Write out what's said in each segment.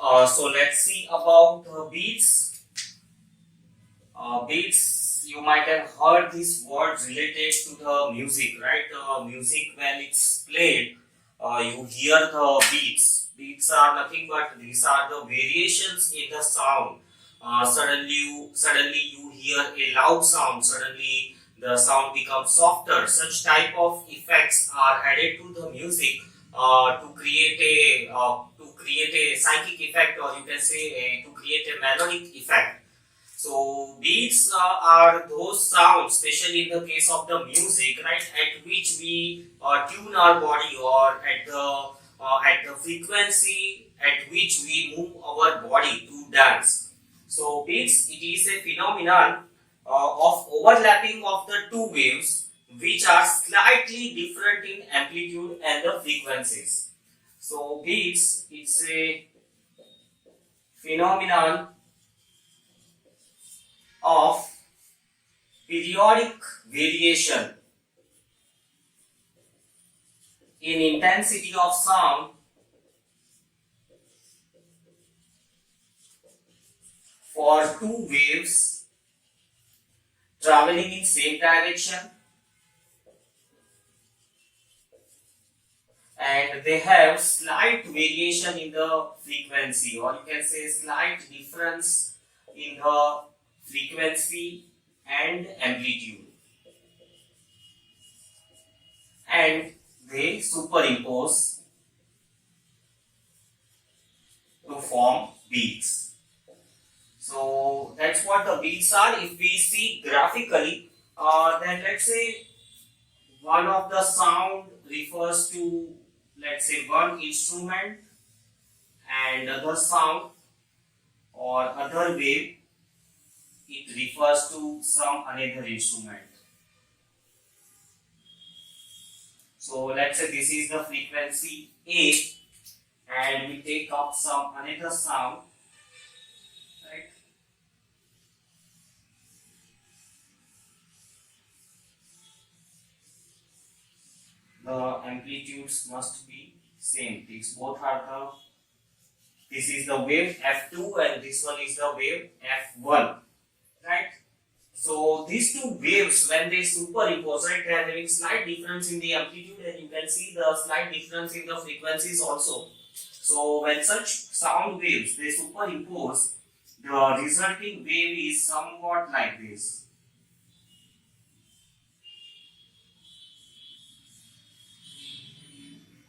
So let's see about beats. Beats, you might have heard this word related to the music, right? Music, when it's played, you hear the beats. Beats are nothing but these are the variations in the sound. Suddenly you hear a loud sound. Suddenly the sound becomes softer. Such type of effects are added to the music to create a psychic effect, or you can say to create a melodic effect. So beats are those sounds, especially in the case of the music, right, at which we tune our body, or at the frequency at which we move our body to dance. So beats, it is a phenomenon of overlapping of the two waves, which are slightly different in amplitude and the frequencies. So beats, it's a phenomenon of periodic variation in intensity of sound for two waves traveling in same direction, and they have slight variation in the frequency, or you can say slight difference in the frequency and amplitude, and they superimpose to form beats. So that's what the beats are. If we see graphically, then let's say one of the sound refers to, let's say, one instrument, and other sound or other wave, it refers to some another instrument. So let's say this is the frequency A, and we take up some another sound, right? The amplitudes must be same. These both are this is the wave F2 and this one is the wave F1, right? So these two waves, when they superimpose, right, they are having slight difference in the amplitude, and you can see the slight difference in the frequencies also. So when such sound waves they superimpose, the resulting wave is somewhat like this.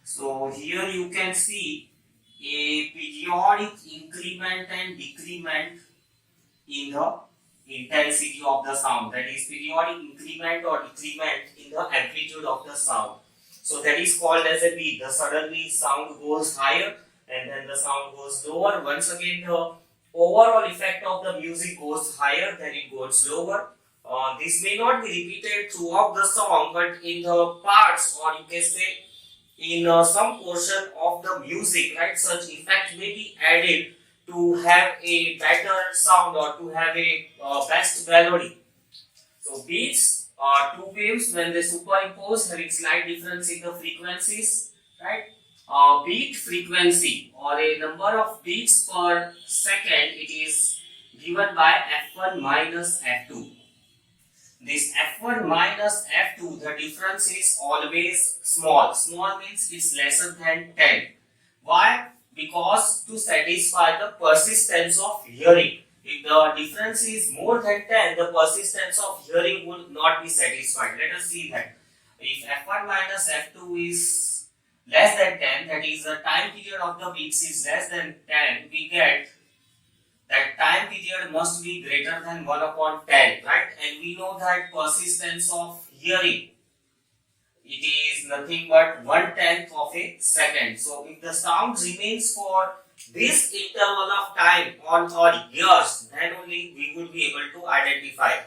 So here you can see a periodic increment and decrement in the intensity of the sound, that is periodic increment or decrement in the amplitude of the sound. So that is called as a beat. The suddenly sound goes higher and then the sound goes lower. Once again the overall effect of the music goes higher, then it goes lower. This may not be repeated throughout the song, but in the parts, or you can say in some portion of the music, right, such effect may be added to have a better sound or to have a best melody. So beats are two waves when they superimpose, having slight difference in the frequencies, right? Beat frequency, or a number of beats per second, it is given by F1 minus F2. This F1 minus F2, the difference is always small. Small means it's lesser than 10. Why? Because to satisfy the persistence of hearing. If the difference is more than 10, the persistence of hearing will not be satisfied. Let us see that. If F1 minus F2 is less than 10, that is the time period of the beats is less than 10, we get that time period must be greater than 1 upon 10, right? And we know that persistence of hearing, it is nothing but 1/10 of a second. So if the sound remains for this interval of time on or years, then only we would be able to identify.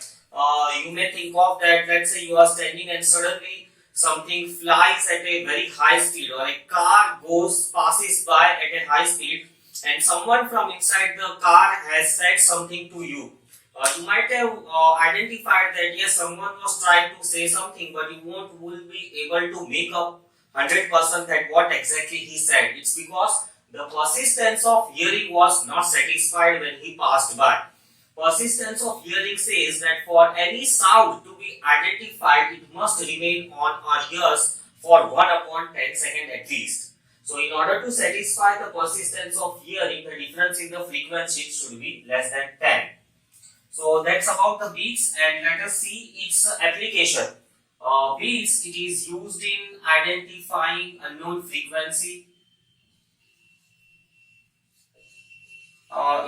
You may think of that, let's say you are standing and suddenly something flies at a very high speed, or a car passes by at a high speed, and someone from inside the car has said something to you. You might have identified that yes, someone was trying to say something, but you will be able to make up 100% that what exactly he said. It's because the persistence of hearing was not satisfied when he passed by. Persistence of hearing says that for any sound to be identified, it must remain on our ears for 1/10 seconds at least. So, in order to satisfy the persistence of hearing, the difference in the frequency should be less than 10. So, that's about the beats, and let us see its application. Beats, it is used in identifying unknown frequency.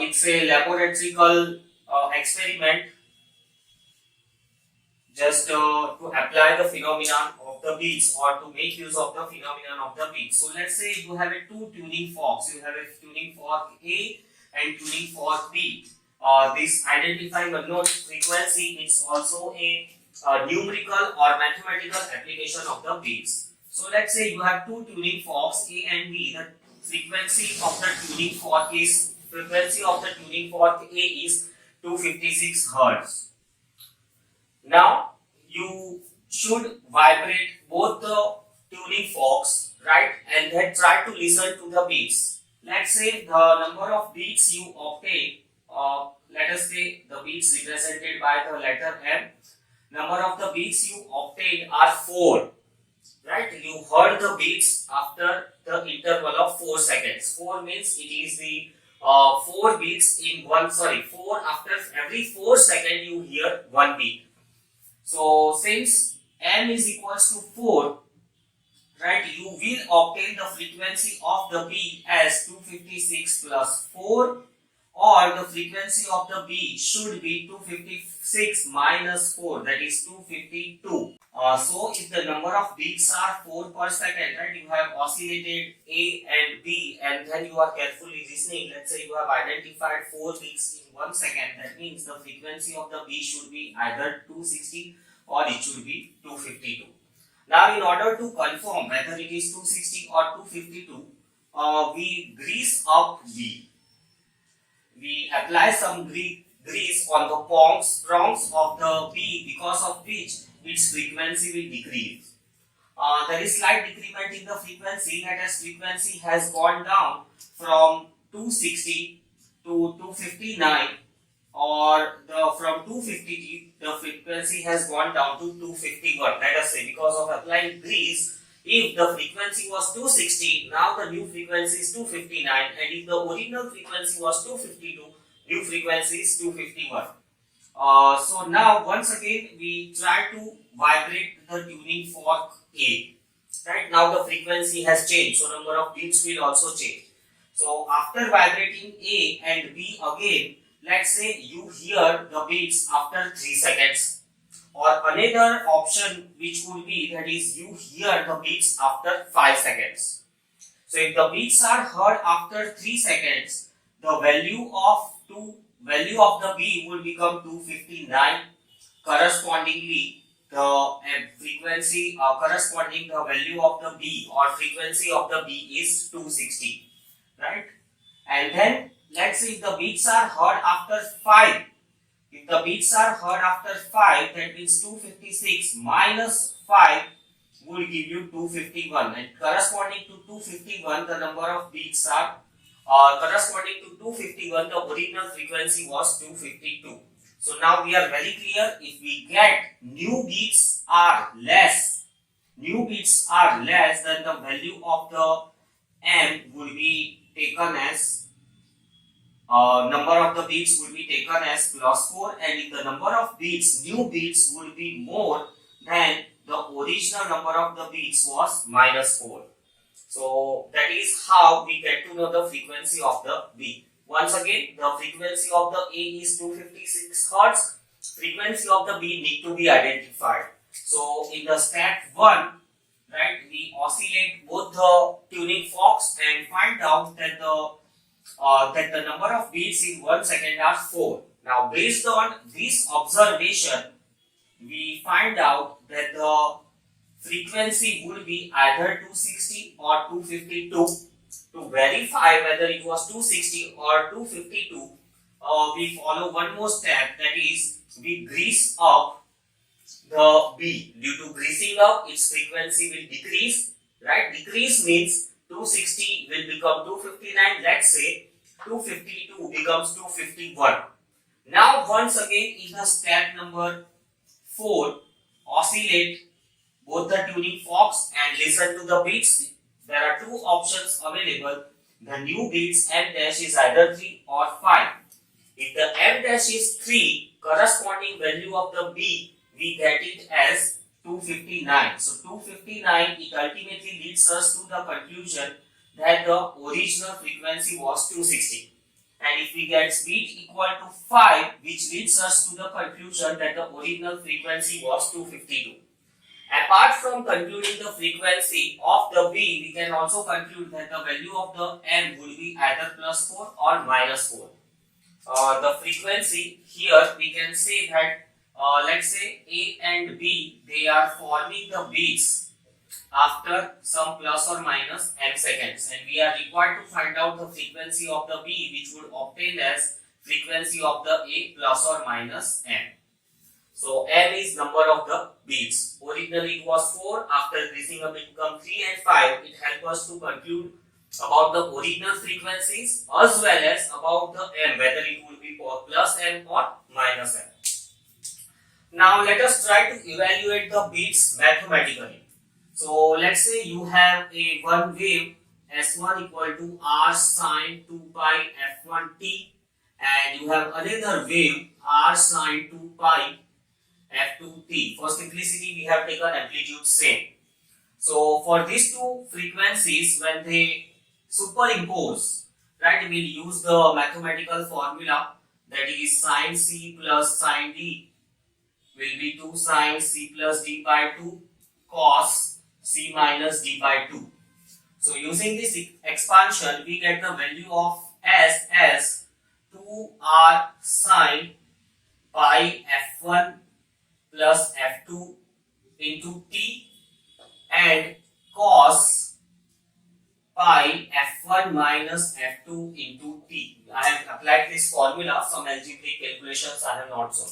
It's a laboratory experiment just to apply the phenomenon of the beats or to make use of the phenomenon of the beats. So let's say you have a two tuning forks. You have a tuning fork A and tuning fork B. This identifying unknown frequency is also a numerical or mathematical application of the beats. So let's say you have two tuning forks A and B. The frequency of the tuning fork A is 256 Hertz. Now you should vibrate both the tuning forks, right, and then try to listen to the beats. Let's say the number of beats you obtain, let us say the beats represented by the letter M. Number of the beats you obtained are 4, right? You heard the beats after the interval of 4 seconds. 4 means it is the 4 beats in 4 after every 4 seconds you hear 1 beat. So since M is equals to 4, right, you will obtain the frequency of the B as 256 plus 4, or the frequency of the B should be 256 minus 4, that is 252. So if the number of beats are 4 per second, right, you have oscillated A and B and then you are carefully listening. Let's say you have identified 4 beats in 1 second. That means the frequency of the B should be either 260 or it should be 252. Now in order to confirm whether it is 260 or 252, we grease up B. We apply some grease on the prongs of the B, because of which its frequency will decrease. There is slight decrement in the frequency, that as frequency has gone down from 260 to 259, or from 250 the frequency has gone down to 251. Let us say because of applying grease, if the frequency was 260, now the new frequency is 259, and if the original frequency was 252, new frequency is 251. So now once again we try to vibrate the tuning fork A. Right, now the frequency has changed, so number of beats will also change. So after vibrating A and B again, let's say you hear the beats after 3 seconds. Or another option which would be, that is you hear the beats after 5 seconds. So if the beats are heard after 3 seconds, the value of the B will become 259. Correspondingly, the frequency corresponding the value of the B or frequency of the B is 260, right? And then let's say if the beats are heard after 5. If the beats are heard after 5, that means 256 minus 5 will give you 251, and corresponding to 251 the number of beats are corresponding to 251 the original frequency was 252. So now we are very clear, if we get new beats are less then the value of the M will be taken as number of the beats will be taken as +4, and if the number of new beats will be more, then the original number of the beats was -4. So that is how we get to know the frequency of the B. Once again, the frequency of the A is 256 Hertz. Frequency of the B need to be identified. So in the step 1, right, we oscillate both the tuning forks and find out that the number of beats in 1 second are 4. Now based on this observation, we find out that the frequency would be either 260 or 252. To verify whether it was 260 or 252, we follow one more step, that is we grease up the B. Due to greasing up, its frequency will decrease, right? Decrease means 260 will become 259. Let's say 252 becomes 251. Now once again in the step number 4, oscillate both the tuning forks and listen to the beats. There are two options available. The new beats M dash is either 3 or 5. If the M dash is 3, corresponding value of the B, we get it as 259. So 259, it ultimately leads us to the conclusion that the original frequency was 260. And if we get beat equal to 5, which leads us to the conclusion that the original frequency was 252. Apart from concluding the frequency of the B, we can also conclude that the value of the M would be either plus 4 or minus 4. The frequency here we can say that let's say A and B, they are forming the beats after some plus or minus m seconds, and we are required to find out the frequency of the B, which would obtain as frequency of the A plus or minus m. So m is number of the beats. Originally it was 4, after increasing up it become 3 and 5. It helps us to conclude about the original frequencies as well as about the m, whether it would be plus m or minus m. Now let us try to evaluate the beats mathematically. So let's say you have a one wave S1 equal to R sine 2 pi F1 t, and you have another wave R sine 2 pi F2 t. For simplicity we have taken amplitude same. So for these two frequencies, when they superimpose, right, we will use the mathematical formula, that is sine C plus sine D will be 2 sine C plus D by 2 cos C minus D by 2. So using this expansion, we get the value of S as 2R sine pi F1 plus F2 into T and cos pi F1 minus F2 into T. I have applied this formula, some algebraic calculations I have not shown.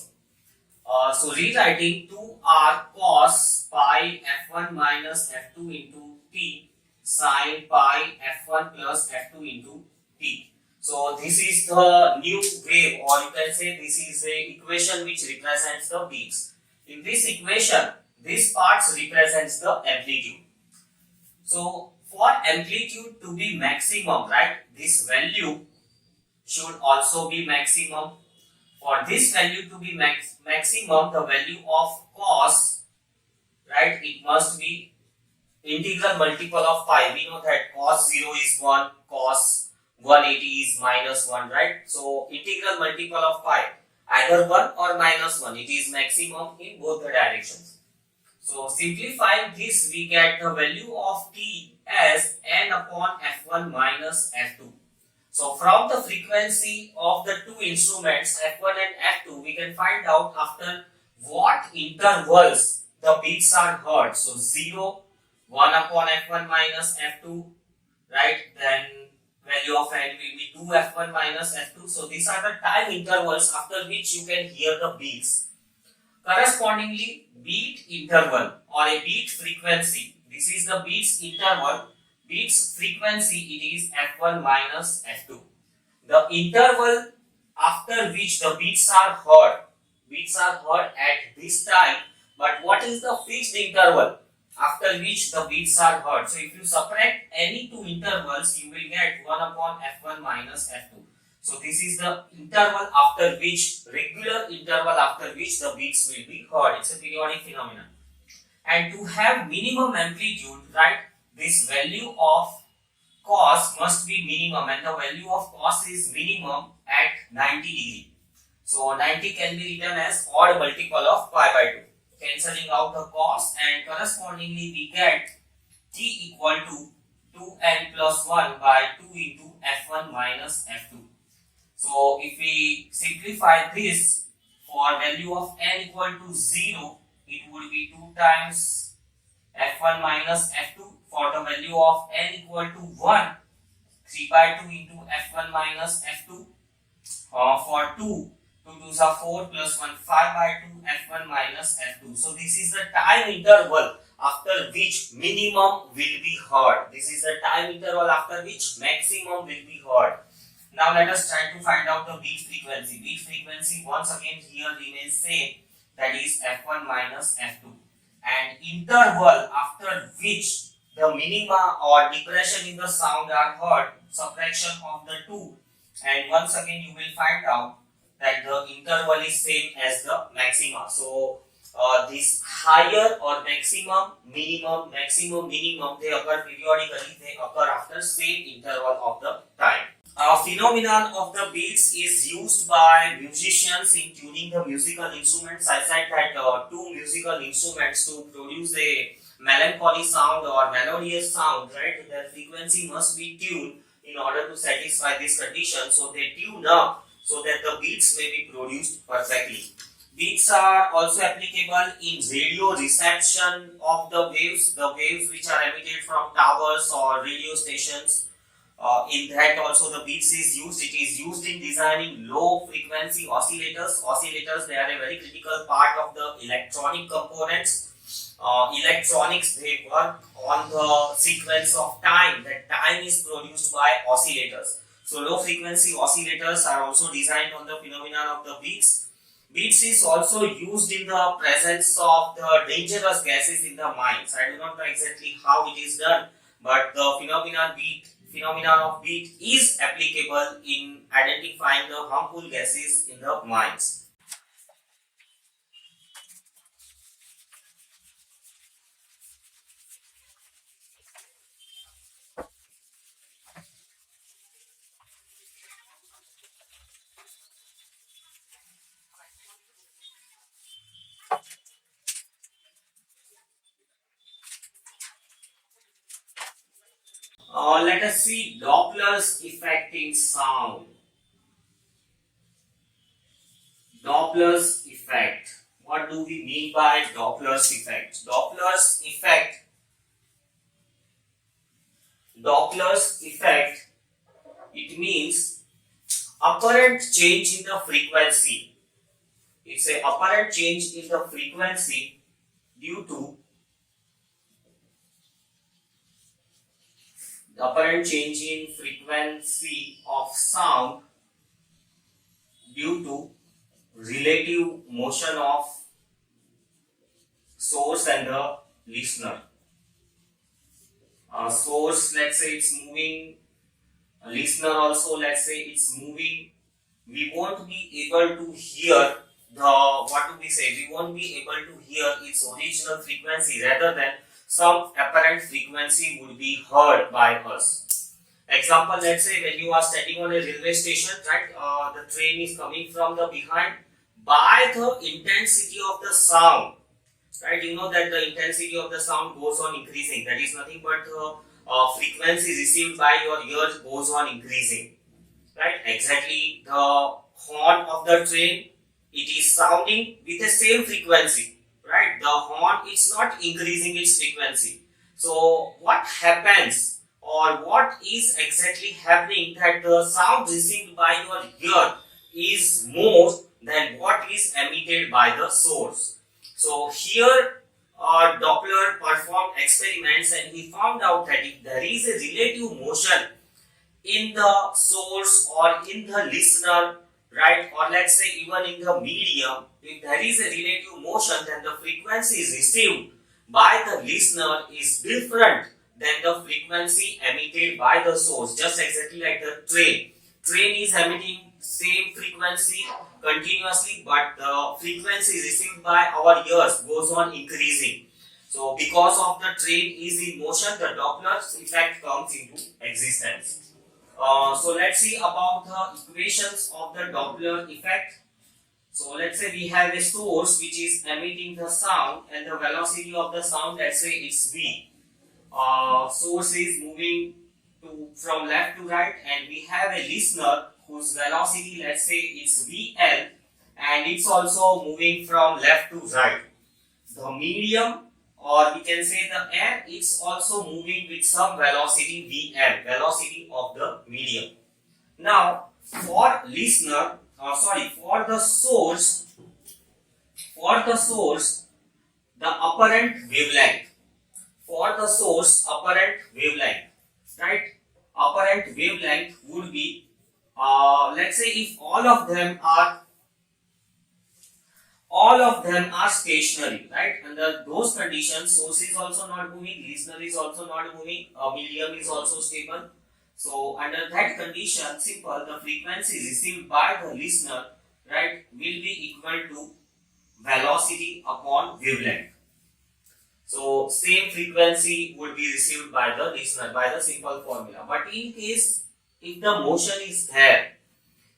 So rewriting 2R cos pi F1 minus F2 into T sin pi F1 plus F2 into T. So this is the new wave, or you can say this is the equation which represents the beats. In this equation, this part represents the amplitude. So for amplitude to be maximum, right, this value should also be maximum. For this value to be maximum, the value of cos, right, it must be integral multiple of pi. We know that cos 0 is 1, cos 180 is minus 1, right? So integral multiple of pi, either 1 or minus 1, it is maximum in both the directions. So simplifying this, we get the value of t as n upon f1 minus f2. So from the frequency of the two instruments F1 and F2, we can find out after what intervals the beats are heard. So 0, 1 upon F1 minus F2, right? Then value of n will be 2 F1 minus F2. So these are the time intervals after which you can hear the beats. Correspondingly, beat interval or a beat frequency. This is the beats interval. Beats frequency, it is F1 minus F2. The interval after which the beats are heard at this time, but what is the fixed interval after which the beats are heard? So if you subtract any two intervals, you will get 1 upon F1 minus F2. So this is the interval after which, regular interval after which the beats will be heard. It's a periodic phenomenon. And to have minimum amplitude, right, this value of cos must be minimum, and the value of cos is minimum at 90 degree. So 90 can be written as odd multiple of pi by 2, cancelling out the cos, and correspondingly we get t equal to 2n plus 1 by 2 into f1 minus f2. So if we simplify this, for value of n equal to 0, it would be 2 times f1 minus f2. For the value of n equal to 1, 3 by 2 into f1 minus f2. For 2, 2 2s are 4 plus 1, 5 by 2 f1 minus f2. So this is the time interval after which minimum will be heard. This is the time interval after which maximum will be heard. Now let us try to find out the beat frequency. Beat frequency once again here remains same, that is f1 minus f2, and interval after which the minima or depression in the sound are heard, subtraction of the two, and once again you will find out that the interval is same as the maxima. So this higher or maximum, minimum, maximum, minimum, they occur periodically, they occur after same interval of the time. Phenomenon of the beats is used by musicians in tuning the musical instruments. I said that two musical instruments to produce a melancholy sound or melodious sound, right? Their frequency must be tuned in order to satisfy this condition. So they tune up so that the beats may be produced perfectly. Beats are also applicable in radio reception of the waves which are emitted from towers or radio stations. In that also the beats is used. It is used in designing low frequency oscillators. Oscillators, they are a very critical part of the electronic components. Electronics, they work on the sequence of time. That time is produced by oscillators. So low frequency oscillators are also designed on the phenomenon of the beats. Beats is also used in the presence of the dangerous gases in the mines. I do not know exactly how it is done, but the phenomenon of beat is applicable in identifying the harmful gases in the mines. Let us see Doppler's effect in sound. Doppler's effect. What do we mean by Doppler's effect? Doppler's effect, it means apparent change in the frequency. It's an apparent change in the frequency due to the apparent change in frequency of sound due to relative motion of source and the listener. Source, let's say it's moving, listener also, let's say it's moving. We won't be able to hear we won't be able to hear its original frequency, rather than some apparent frequency would be heard by us. Example, let's say when you are standing on a railway station, right, the train is coming from the behind. By the intensity of the sound, right, you know that the intensity of the sound goes on increasing. That is nothing but the frequency received by your ears goes on increasing, right? Exactly, the horn of the train, it is sounding with the same frequency, right? The horn, it's not increasing its frequency. So what happens, or what is exactly happening, that the sound received by your ear is more than what is emitted by the source. So here Doppler performed experiments and he found out that if there is a relative motion in the source or in the listener, right, or let's say even in the medium, if there is a relative motion, then the frequency received by the listener is different than the frequency emitted by the source. Just exactly like the train is emitting same frequency continuously, but the frequency received by our ears goes on increasing. So because of the train is in motion, the Doppler effect comes into existence. So let's see about the equations of the Doppler effect. So let's say we have a source which is emitting the sound, and the velocity of the sound, let's say it's v. Source is moving from left to right, and we have a listener whose velocity, let's say it's vl, and it's also moving from left to right. The medium, or we can say the air, it's also moving with some velocity vl, velocity of the medium. Now for listener, for the source, the apparent wavelength, for the source apparent wavelength, right? Apparent wavelength would be, let's say if all of them are stationary, right? Under those conditions, source is also not moving, listener is also not moving, medium is also stable. So under that condition, simple, the frequency received by the listener, right, will be equal to velocity upon wavelength. So same frequency would be received by the listener by the simple formula. But in case if the motion is there,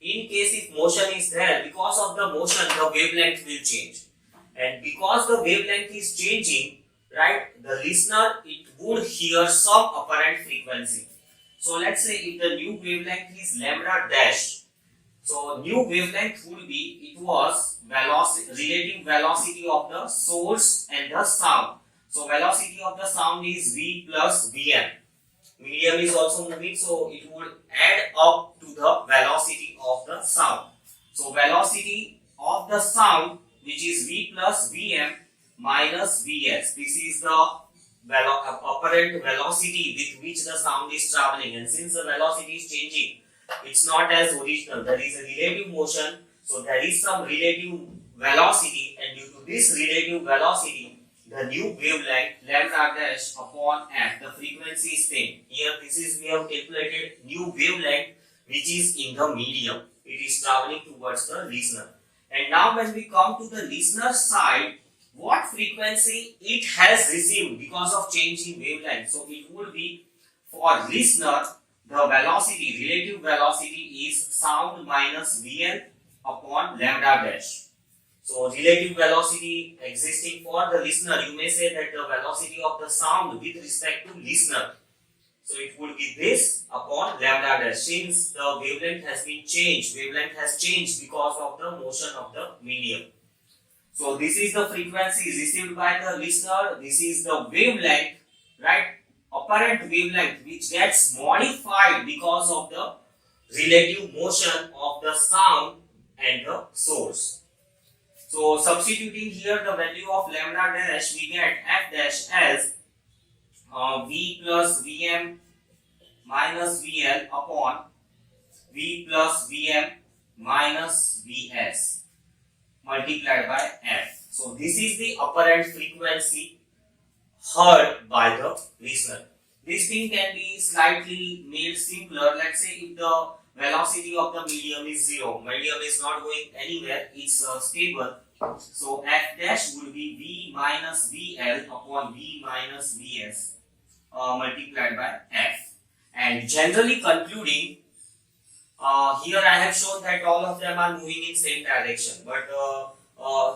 if motion is there, because of the motion, the wavelength will change. And because the wavelength is changing, right, the listener, it would hear some apparent frequency. So let's say if the new wavelength is lambda dash, so new wavelength would be, it was relative velocity of the source and the sound. So velocity of the sound is v plus vm. Medium is also moving, so it would add up to the velocity of the sound. So velocity of the sound, which is v plus vm minus vs. This is the apparent velocity with which the sound is traveling, and since the velocity is changing, it's not as original. There is a relative motion, so there is some relative velocity, and due to this relative velocity, the new wavelength lambda dash upon f, the frequency is same. Here this is, we have calculated new wavelength which is in the medium. It is traveling towards the listener. And now when we come to the listener side, what frequency it has received because of change in wavelength. So it would be, for listener, the velocity, relative velocity is sound minus Vn upon lambda dash. So relative velocity existing for the listener, you may say that the velocity of the sound with respect to listener. So it would be this upon lambda dash, since the wavelength has been changed. Wavelength has changed because of the motion of the medium. So this is the frequency received by the listener. This is the wavelength, right? Apparent wavelength which gets modified because of the relative motion of the sound and the source. So substituting here the value of lambda dash, we get f dash as v plus vm minus vl upon v plus vm minus vs multiplied by f. So this is the apparent frequency heard by the listener. This thing can be slightly made simpler. Let's say if the velocity of the medium is 0, medium is not going anywhere, it's stable. So f dash would be v minus vl upon v minus vs multiplied by f. And generally concluding, here I have shown that all of them are moving in same direction, but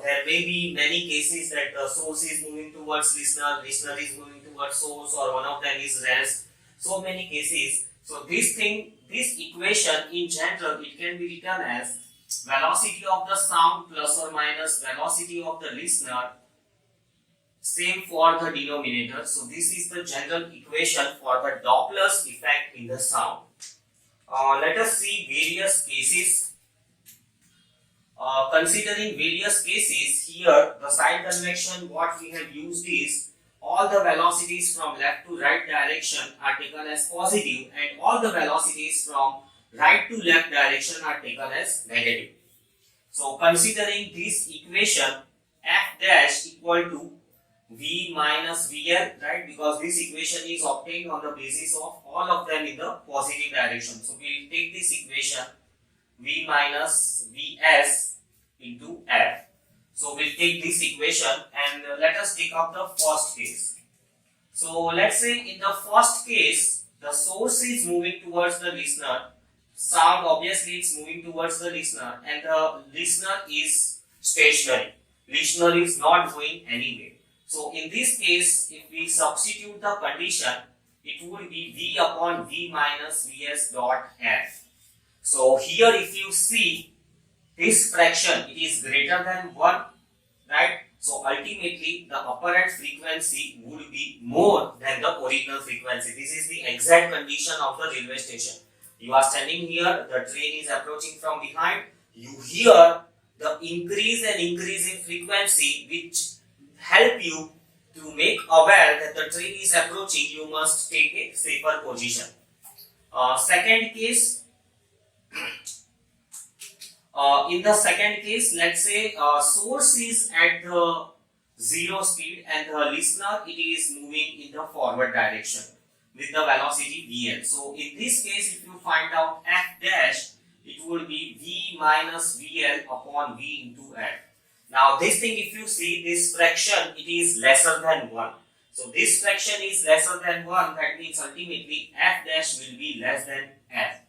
there may be many cases that the source is moving towards listener, listener is moving towards source, or one of them is rest. So many cases. So this equation in general, it can be written as velocity of the sound plus or minus velocity of the listener, same for the denominator. So this is the general equation for the Doppler's effect in the sound. Let us see various cases. Considering various cases, here the sign convention what we have used is, all the velocities from left to right direction are taken as positive, and all the velocities from right to left direction are taken as negative. So considering this equation, f dash equal to v minus vl, right, because this equation is obtained on the basis of all of them in the positive direction. So we will take this equation v minus vs into f. So we'll take this equation and let us take up the first case. So let's say in the first case, the source is moving towards the listener, sound obviously it's moving towards the listener, and the listener is stationary. Listener is not going anywhere. So in this case, if we substitute the condition, it would be v upon v minus vs dot f. So here if you see this fraction, it is greater than 1, right? So ultimately the apparent frequency would be more than the original frequency. This is the exact condition of the railway station. You are standing here, the train is approaching from behind, you hear the increase in frequency which help you To make aware that the train is approaching, you must take a safer position. Second case, in the second case, let's say source is at the zero speed and the listener it is moving in the forward direction with the velocity vl. So in this case, if you find out f dash, it would be v minus vl upon v into f. Now this thing, if you see this fraction, it is lesser than 1. So this fraction is lesser than 1, that means ultimately f dash will be less than f.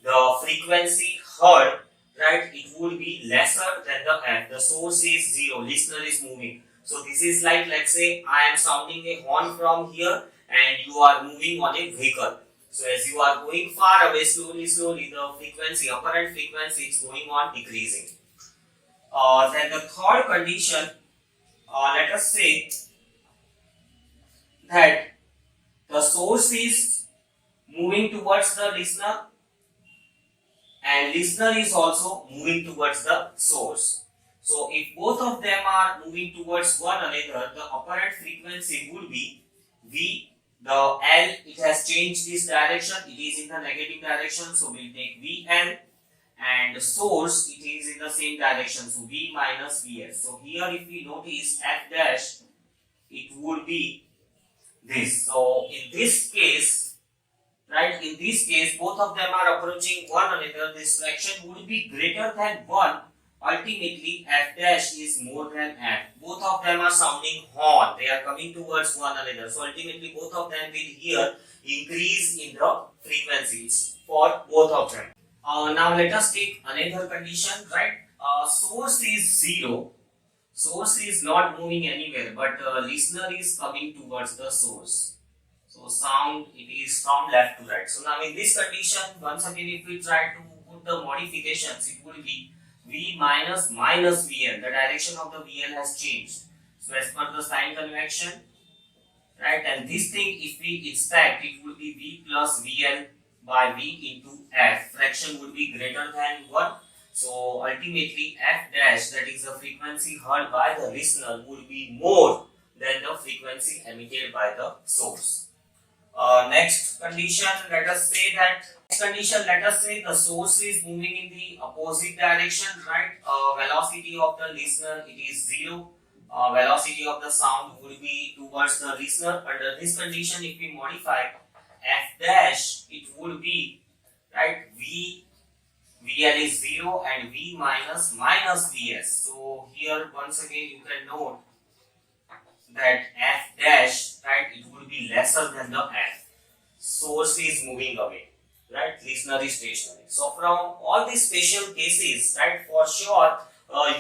The frequency heard, right, it would be lesser than the f. The source is 0, listener is moving. So this is like, let's say I am sounding a horn from here and you are moving on a vehicle. So as you are going far away, slowly, the frequency, apparent frequency is going on decreasing. Then the third condition, let us say that the source is moving towards the listener and listener is also moving towards the source. So if both of them are moving towards one another, the apparent frequency would be V. The L, it has changed this direction, it is in the negative direction, so we'll take VL, and the source, it is in the same direction, so V minus Vs. So here if we notice f dash, it would be this. So in this case, right, in this case both of them are approaching one another, this fraction would be greater than 1. Ultimately f dash is more than f. Both of them are sounding horn, they are coming towards one another, so ultimately both of them will here increase in the frequencies for both of them. Now let us take another condition, right? Source is 0, source is not moving anywhere, but listener is coming towards the source. So sound, it is from left to right. So now in this condition, once again if we try to put the modifications, it will be V minus VL. The direction of the VL has changed. So as per the sign convention, right, and this thing if we inspect, it would be V plus VL by V into F. Fraction would be greater than 1. So ultimately f dash, that is the frequency heard by the listener, would be more than the frequency emitted by the source. Next condition, let us say the source is moving in the opposite direction, right? Velocity of the listener, it is 0. Velocity of the sound would be towards the listener. Under this condition, if we modify f dash, it would be, right, VL is 0 and V minus Vs. So here once again you can note that f dash, right, it would be lesser than the f. Source is moving away, right, listener is stationary. So from all these special cases, right, for sure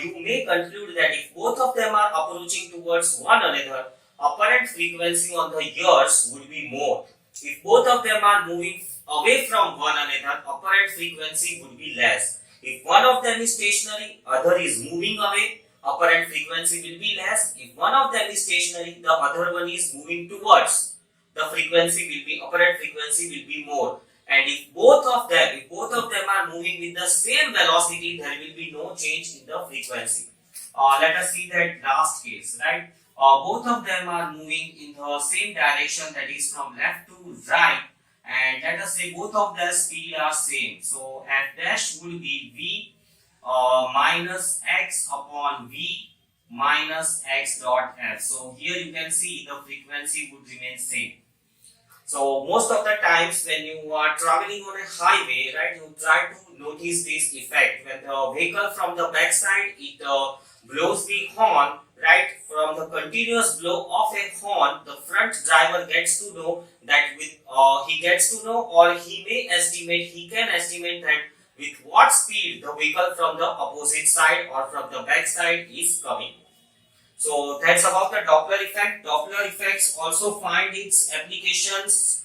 you may conclude that if both of them are approaching towards one another, apparent frequency on the ears would be more. If both of them are moving away from one another, apparent frequency would be less. If one of them is stationary, other is moving away, apparent frequency will be less. If one of them is stationary, the other one is moving towards, the frequency will be, apparent frequency will be more. And if both of them are moving with the same velocity, there will be no change in the frequency. Let us see that last case, right? Both of them are moving in the same direction, that is from left to right, and let us say both of their speed are same. So f dash will be v minus x upon v minus x dot f. So here you can see the frequency would remain same. So most of the times when you are traveling on a highway, right, you try to notice this effect. When the vehicle from the back side, it blows the horn, right, from the continuous blow of a horn, the front driver gets to know that he can estimate that with what speed the vehicle from the opposite side or from the back side is coming. So that's about the Doppler effect. Doppler effects also find its applications.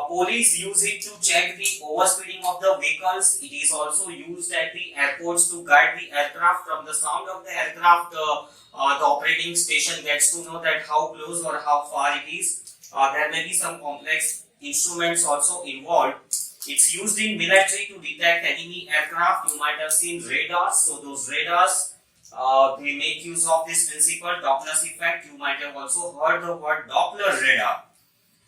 Police use it to check the overspeeding of the vehicles. It is also used at the airports to guide the aircraft. From the sound of the aircraft, the operating station gets to know that how close or how far it is. There may be some complex instruments also involved. It's used in military to detect enemy aircraft. You might have seen radars. So those radars they make use of this principle, Doppler's effect. You might have also heard the word Doppler radar.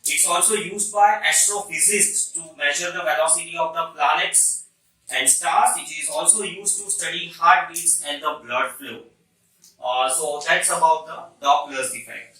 It's also used by astrophysicists to measure the velocity of the planets and stars. It is also used to study heartbeats and the blood flow. So that's about the Doppler's effect.